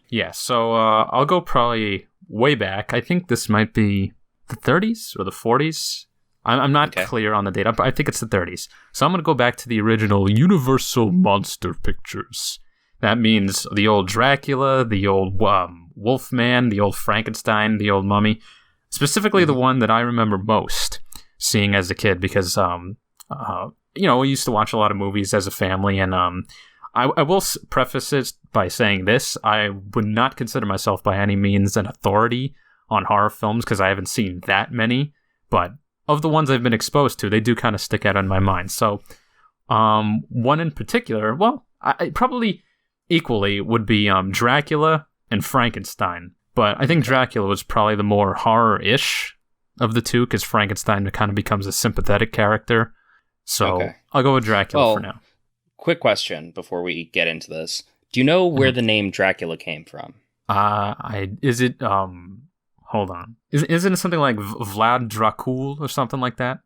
Yeah, so I'll go probably way back. I think this might be the 30s or the 40s. I'm not clear on the date, but I think it's the 30s. So I'm going to go back to the original Universal Monster Pictures. That means the old Dracula, the old Wolfman, the old Frankenstein, the old Mummy. Specifically the one that I remember most seeing as a kid because, we used to watch a lot of movies as a family. And I will preface it by saying this. I would not consider myself by any means an authority on horror films because I haven't seen that many. But of the ones I've been exposed to, they do kind of stick out in my mind. So one in particular, I probably equally would be Dracula and Frankenstein. But I think Dracula was probably the more horror-ish of the two because Frankenstein kind of becomes a sympathetic character. So I'll go with Dracula for now. Quick question before we get into this. Do you know where the name Dracula came from? Hold on. Isn't it something like Vlad Dracul or something like that?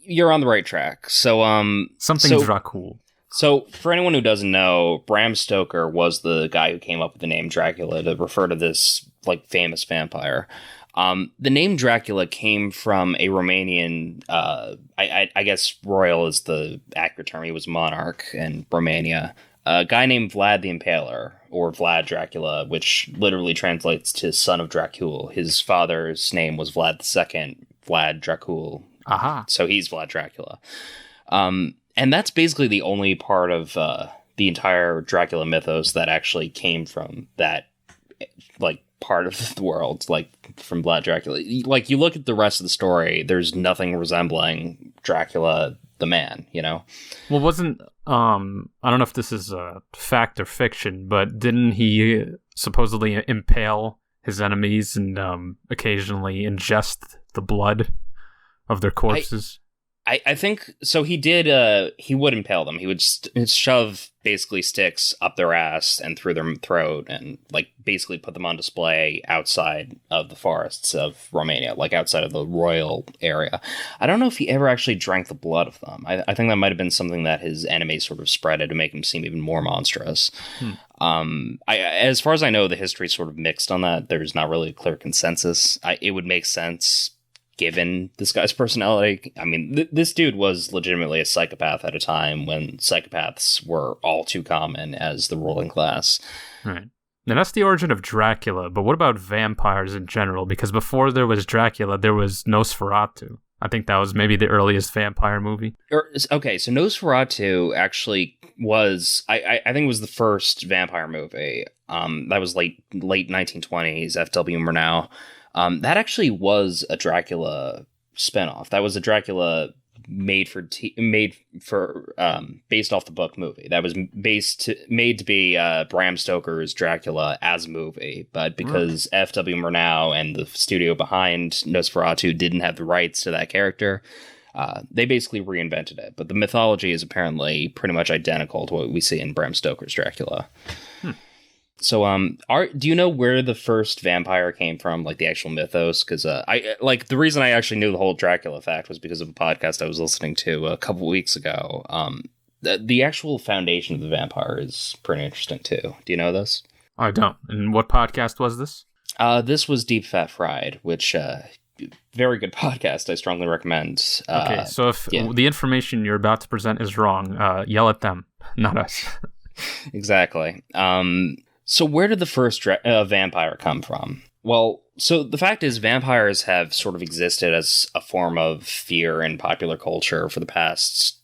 You're on the right track. So, Dracul. So, for anyone who doesn't know, Bram Stoker was the guy who came up with the name Dracula to refer to this, famous vampire. The name Dracula came from a Romanian, I guess royal is the accurate term. He was monarch in Romania. A guy named Vlad the Impaler, or Vlad Dracula, which literally translates to son of Dracul. His father's name was Vlad II, Vlad Dracul. Aha. So he's Vlad Dracula. And that's basically the only part of the entire Dracula mythos that actually came from that, part of the world, from Vlad Dracula. You look at the rest of the story, there's nothing resembling Dracula the man, Well, wasn't, I don't know if this is a fact or fiction, but didn't he supposedly impale his enemies and occasionally ingest the blood of their corpses? I think so. He did. He would impale them. He would shove basically sticks up their ass and through their throat, and basically put them on display outside of the forests of Romania, outside of the royal area. I don't know if he ever actually drank the blood of them. I think that might have been something that his enemies sort of spreaded to make him seem even more monstrous. As far as I know, the history is sort of mixed on that. There's not really a clear consensus. It would make sense given this guy's personality. I mean, this dude was legitimately a psychopath at a time when psychopaths were all too common as the ruling class. Right. Now, that's the origin of Dracula, but what about vampires in general? Because before there was Dracula, there was Nosferatu. I think that was maybe the earliest vampire movie. Okay, so Nosferatu actually was, I think it was the first vampire movie. That was late 1920s, F.W. Murnau. That actually was a Dracula spinoff. That was a Dracula based off the book movie. That was made to be Bram Stoker's Dracula as a movie, but because F.W. Murnau and the studio behind Nosferatu didn't have the rights to that character, they basically reinvented it. But the mythology is apparently pretty much identical to what we see in Bram Stoker's Dracula. So, do you know where the first vampire came from, the actual mythos? Because the reason I actually knew the whole Dracula fact was because of a podcast I was listening to a couple weeks ago. The actual foundation of the vampire is pretty interesting too. Do you know this? I don't. And what podcast was this? This was Deep Fat Fried, which very good podcast. I strongly recommend. Okay, so if the information you're about to present is wrong, yell at them, not us. Exactly. So where did the first vampire come from? Well, so the fact is vampires have sort of existed as a form of fear in popular culture for the past,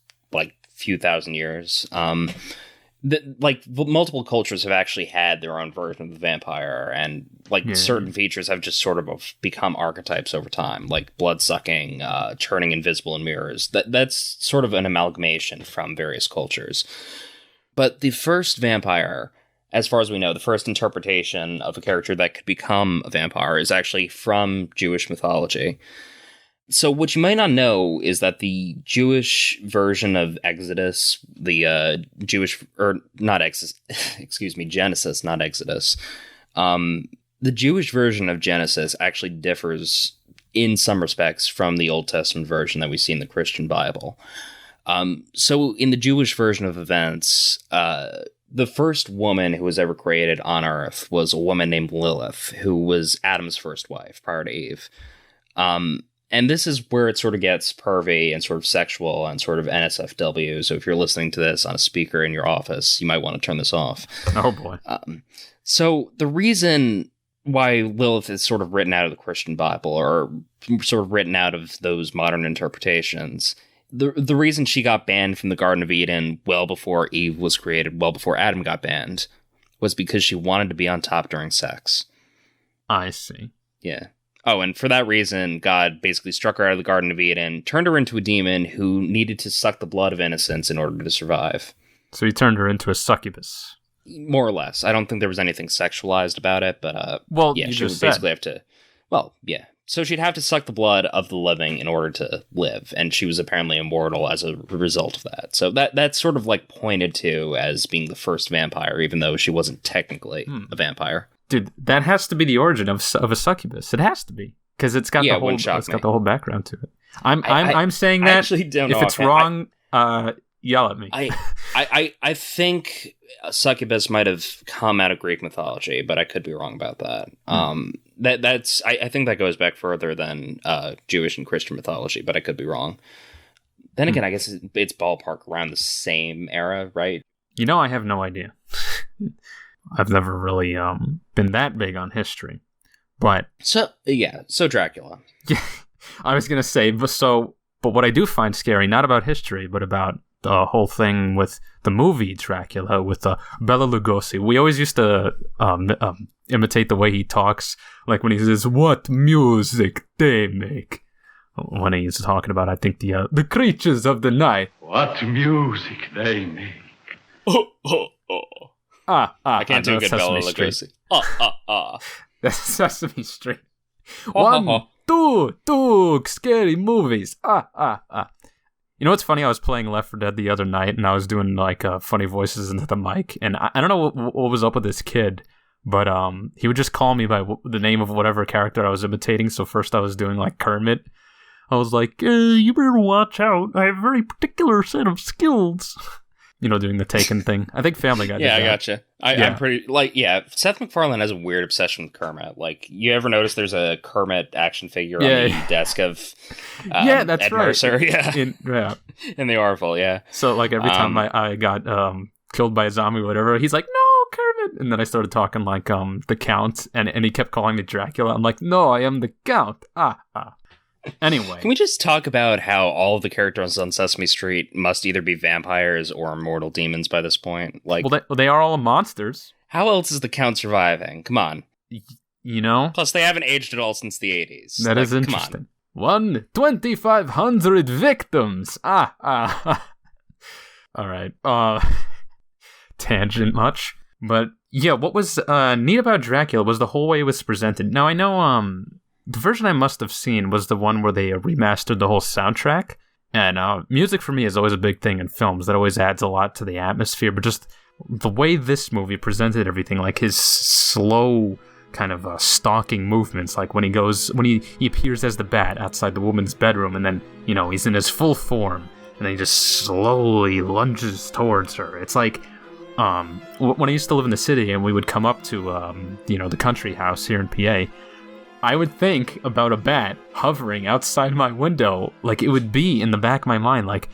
few thousand years. Multiple cultures have actually had their own version of the vampire, and certain features have just sort of become archetypes over time, like blood-sucking, turning invisible in mirrors. That's sort of an amalgamation from various cultures. But the first vampire, as far as we know, the first interpretation of a character that could become a vampire is actually from Jewish mythology. So what you might not know is that the Jewish version of Exodus, the Genesis, not Exodus. The Jewish version of Genesis actually differs in some respects from the Old Testament version that we see in the Christian Bible. So in the Jewish version of events, the first woman who was ever created on Earth was a woman named Lilith, who was Adam's first wife prior to Eve. And this is where it sort of gets pervy and sort of sexual and sort of NSFW. So if you're listening to this on a speaker in your office, you might want to turn this off. Oh, boy. So the reason why Lilith is sort of written out of the Christian Bible, or sort of written out of those modern interpretations, the reason she got banned from the Garden of Eden well before Eve was created, well before Adam got banned, was because she wanted to be on top during sex. I see. Yeah. Oh, and for that reason, God basically struck her out of the Garden of Eden, turned her into a demon who needed to suck the blood of innocents in order to survive. So he turned her into a succubus. More or less. I don't think there was anything sexualized about it, but yeah, she would basically have to. Well, yeah. So she'd have to suck the blood of the living in order to live, and she was apparently immortal as a result of that. So that's sort of like pointed to as being the first vampire, even though she wasn't technically a vampire. Dude, that has to be the origin of a succubus. It has to be, because it's got the whole background to it. I'm saying that. I actually don't know if it's wrong. Yell at me. I think succubus might have come out of Greek mythology, but I could be wrong about that. I think that goes back further than Jewish and Christian mythology, but I could be wrong. Then again, I guess it's ballpark around the same era, right? I have no idea. I've never really been that big on history, but so Dracula. Yeah, I was gonna say, but what I do find scary, not about history, but about the whole thing with the movie Dracula with Bela Lugosi. We always used to imitate the way he talks, like when he says, "What music they make," when he's talking about, I think, the creatures of the night. What music they make. I can't do a good Bela Lugosi. That's Sesame Street. 1, 2, scary movies. You know what's funny? I was playing Left 4 Dead the other night, and I was doing like funny voices into the mic, and I don't know what was up with this kid, but he would just call me by the name of whatever character I was imitating. So first I was doing like Kermit. I was like, you better watch out. I have a very particular set of skills. Doing the Taken thing. I think Family Guy did that. I gotcha. I'm pretty, Seth MacFarlane has a weird obsession with Kermit. Like, you ever notice there's a Kermit action figure on the desk of that's Ed right. Mercer? Yeah. In the Orville, yeah. So, like, every time I got killed by a zombie or whatever, he's like, "No, Kermit!" And then I started talking like the Count, and he kept calling me Dracula. I'm like, "No, I am the Count." Anyway. Can we just talk about how all of the characters on Sesame Street must either be vampires or immortal demons by this point? Like, well, they are all monsters. How else is the Count surviving? Come on. Plus, they haven't aged at all since the 80s. That is interesting. 2,500 victims. All right. Tangent much. But, yeah, what was neat about Dracula was the whole way it was presented. Now, I know, the version I must have seen was the one where they remastered the whole soundtrack. And music for me is always a big thing in films. That always adds a lot to the atmosphere. But just the way this movie presented everything, like his slow kind of stalking movements, like when he appears as the Bat outside the woman's bedroom, and then, he's in his full form, and then he just slowly lunges towards her. It's like, when I used to live in the city and we would come up to, the country house here in PA, I would think about a bat hovering outside my window, like it would be in the back of my mind, like,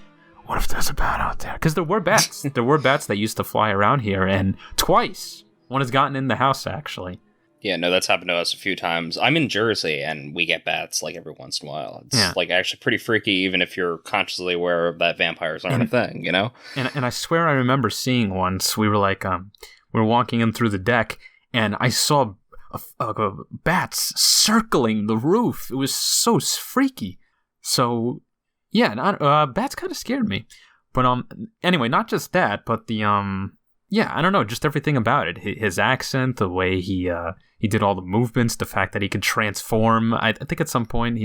what if there's a bat out there? Because there were bats. There were bats that used to fly around here, and twice one has gotten in the house, actually. Yeah, no, that's happened to us a few times. I'm in Jersey, and we get bats, like, every once in a while. It's, like, actually pretty freaky, even if you're consciously aware that vampires aren't a thing, And I swear I remember seeing once, we were, like, we were walking in through the deck, and I saw bats circling the roof. It was so freaky. So, yeah, bats kind of scared me. But, anyway, not just that, but the, I don't know, just everything about it. His accent, the way he did all the movements, the fact that he could transform. I think at some point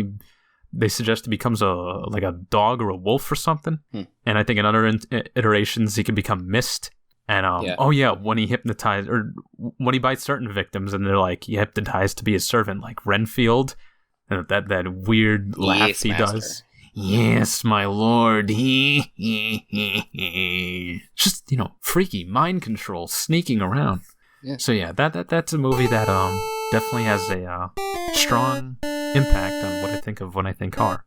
they suggest he becomes a dog or a wolf or something. And I think in other iterations he could become mist. And when he hypnotized, or when he bites certain victims, and they're like, you hypnotized to be his servant, like Renfield. And that weird laugh Yes, he master. does. Yes, my lord. Just, freaky mind control, sneaking around. Yeah. So yeah, that's a movie that definitely has a strong impact on what I think of when I think horror.